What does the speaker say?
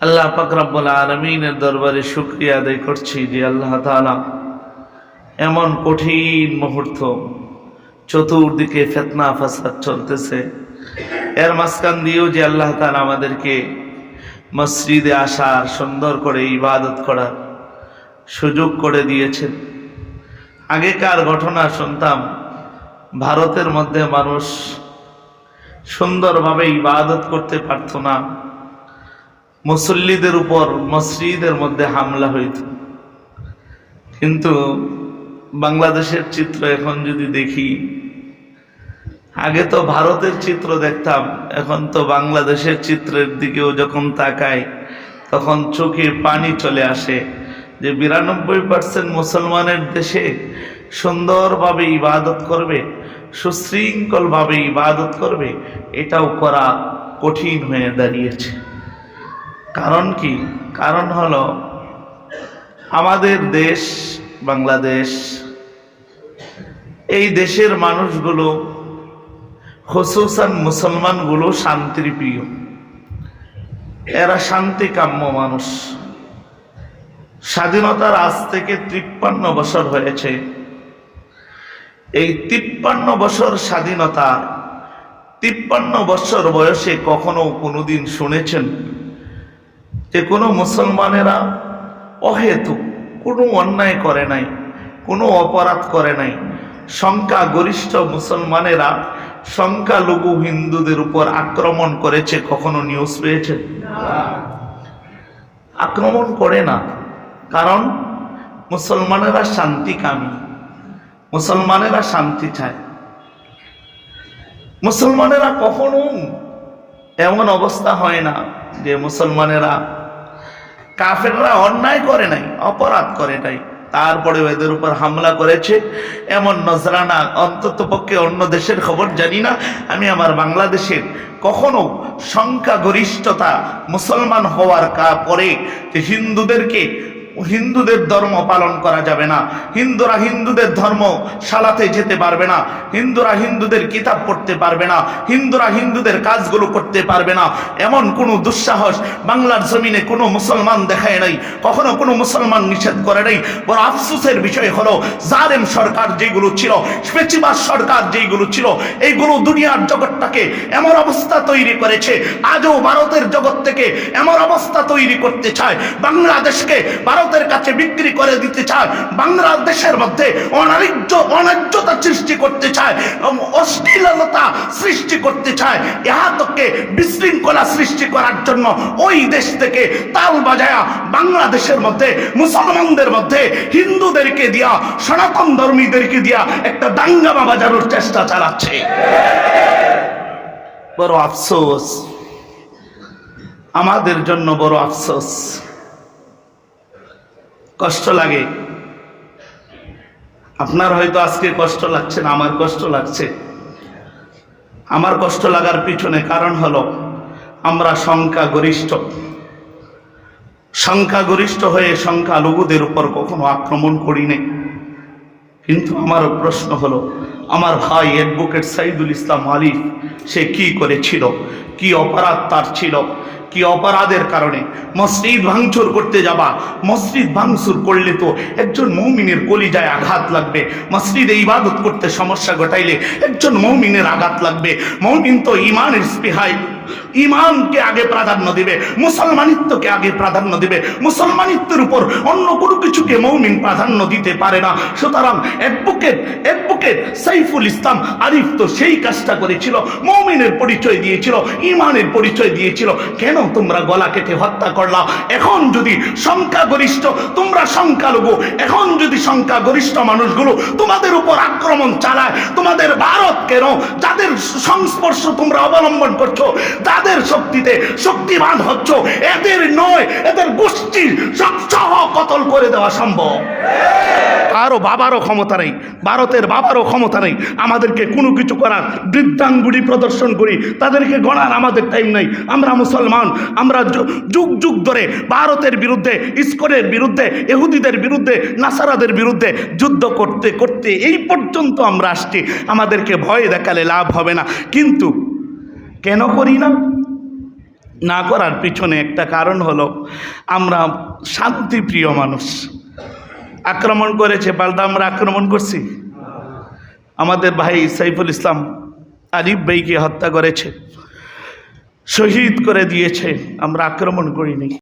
আল্লাহ পাক রব্বুল আলামিনের দরবারে শুকরিয়া আদায় করছি যে আল্লাহ তাআলা এমন কঠিন মুহূর্ত, চতুর্দিকে ফিতনা ফাসাদ চলতেছে, এর মাঝখান দিয়েও যে আল্লাহ তাআলা আমাদেরকে মসজিদে আসার, সুন্দর করে ইবাদত করার সুযোগ করে দিয়েছেন। আগেকার ঘটনা শুনতাম, ভারতের মধ্যে মানুষ সুন্দরভাবে ইবাদত করতে পারত না, মুসল্লিদের উপর মসজিদের মধ্যে হামলা হইত। কিন্তু বাংলাদেশের চিত্র এখন যদি দেখি, আগে তো ভারতের চিত্র দেখতাম, এখন তো বাংলাদেশের চিত্রের দিকেও যখন তাকাই তখন চোখে পানি চলে আসে যে 92% মুসলমানের দেশে সুন্দরভাবে ইবাদত করবে, সুশৃঙ্খলভাবে ইবাদত করবে, এটাও করা কঠিন হয়ে দাঁড়িয়েছে। কারণ কি? কারণ হলো আমাদের দেশ বাংলাদেশ, এই দেশের মানুষগুলো, খুসুসান মুসলমানগুলো শান্তির প্রিয়, এরা শান্তি কাম্য মানুষ। স্বাধীনতার আজ থেকে 53 বছর হয়েছে। এই 53 বছর স্বাধীনতা, 53 বছর বয়সে কখনো কোনোদিন শুনেছেন যে কোনো মুসলমানেরা অহেতুক কোনো অন্যায় করে নাই, কোনো অপরাধ করে নাই? সংখ্যাগরিষ্ঠ মুসলমানেরা সংখ্যালঘু হিন্দুদের উপর আক্রমণ করেছে, কখনো নিউজ পেয়েছেন? আক্রমণ করে না, কারণ মুসলমানেরা শান্তিকামী, মুসলমানেরা শান্তি চায়। মুসলমানেরা কখনো এমন অবস্থা হয় না যে মুসলমানেরা, কাফেররা অন্যায় করে নাই, অপরাধ করে নাই, তারপরে এদের উপর হামলা করেছে, এমন নজরানা অন্তত পক্ষে অন্য দেশের খবর জানি না। আমি আমার বাংলাদেশের কখনো সংখ্যাগরিষ্ঠতা মুসলমান হওয়ার পরে যে হিন্দুদের ধর্ম পালন করা যাবে না, হিন্দুরা হিন্দুদের ধর্ম শালাতে যেতে পারবে না, হিন্দুরা হিন্দুদের কিতাব পড়তে পারবে না, হিন্দুরা হিন্দুদের কাজগুলো করতে পারবে না, এমন কোনো দুঃসাহস বাংলার জমিনে কোনো মুসলমান দেখায় নাই, কখনো কোনো মুসলমান নিষেধ করে নাই। বড় আফসোসের বিষয় হলো জালেম সরকার যেগুলো ছিল, স্বেচ্ছাবাদ সরকার যেগুলো ছিল, এইগুলো দুনিয়ার জগৎটাকে এমন অবস্থা তৈরি করেছে, আজও ভারতের জগৎ থেকে এমন অবস্থা তৈরি করতে চায়, বাংলাদেশকে ভারতের কাছে বিক্রি করে দিতে চায়, বাংলাদেশের মধ্যে অন্যায্যতা সৃষ্টি করতে চায়, অশ্লীলতা সৃষ্টি করতে চায়, ইহাতকে বিশৃঙ্খলা সৃষ্টি করার জন্য ওই দেশ থেকে তাল বাজায়া বাংলাদেশের মধ্যে মুসলমানদের মধ্যে হিন্দুদেরকে দিয়া, সনাতন ধর্মীদেরকে দিয়া একটা দাঙ্গামা বাজানোর চেষ্টা চালাচ্ছে। বড় আফসোস, আমাদের জন্য বড় আফসোস, কষ্ট লাগে। আপনার হয়তো আজকে কষ্ট লাগছে না, আমার কষ্ট লাগছে। আমার কষ্ট লাগার পিছনে কারণ হলো আমরা সংখ্যাগরিষ্ঠ হয়ে সংখ্যালঘুদের উপর কখনো আক্রমণ করি নাই। কিন্তু আমার প্রশ্ন হলো, আমার ভাই অ্যাডভোকেট সাইদুল ইসলাম আলিফ, সে কি করেছিল, কি অপরাধ তার ছিল, কি অপরাধের কারণে মসজিদ ভাঙচুর করতে যাবা? মসজিদ ভাঙচুর করলে তো একজন মুমিনের কলিজায় আঘাত লাগবে, মসজিদে ইবাদত করতে সমস্যা ঘটাইলে একজন মুমিনের আঘাত লাগবে। মুমিন তো ইমানের স্পৃহায় ইমানকে আগে প্রাধান্য দিবে, মুসলমানিত্বকে আগে প্রাধান্য দিবে, মুসলমানিত্বের উপর অন্য কোনো কিছুকে মুমিন প্রাধান্য দিতে পারে না। সুতরাং অ্যাডভোকেট সাইফুল ইসলাম আরিফ তো সেই কাজটা করেছিল, মুমিনের পরিচয় দিয়েছিল, ইমানের পরিচয় দিয়েছিল। কেন তোমরা গলা কেটে হত্যা করলা? এখন যদি সংখ্যাগরিষ্ঠ, তোমরা সংখ্যালঘু, এখন যদি সংখ্যাগরিষ্ঠ মানুষগুলো তোমাদের উপর আক্রমণ চালায়, তোমাদের ভারত কেন, যাদের সংস্পর্শ তোমরা অবলম্বন করছো, যাদের শক্তিতে শক্তিমান হচ্ছ, এদের নয়, এদের গোষ্ঠীর সহ কতল করে দেওয়া সম্ভব। কারো বাবারও ক্ষমতা নেই, ভারতের বাবারও ক্ষমতা নেই আমাদেরকে কোনো কিছু করার। বৃদ্ধাঙ্গুলি প্রদর্শন করি, তাদেরকে গণার আমাদের টাইম নেই। আমরা মুসলমান, আমরা যুগ যুগ ধরে ভারতের বিরুদ্ধে, ইসকনের বিরুদ্ধে, ইহুদিদের বিরুদ্ধে, নাসারাদের বিরুদ্ধে যুদ্ধ করতে করতে এই পর্যন্ত আমরা আসছি। আমাদেরকে ভয় দেখালে লাভ হবে না। কিন্তু কেন করি না? না করার পিছনে একটা কারণ হলো আমরা শান্তিপ্রিয় মানুষ। আক্রমণ করেছে, পাল্টা আমরা আক্রমণ করছি। আমাদের ভাই সাইফুল ইসলাম আলিফ ভাইকে হত্যা করেছে, শহীদ করে দিয়েছে, আমরা আক্রমণ করিনি।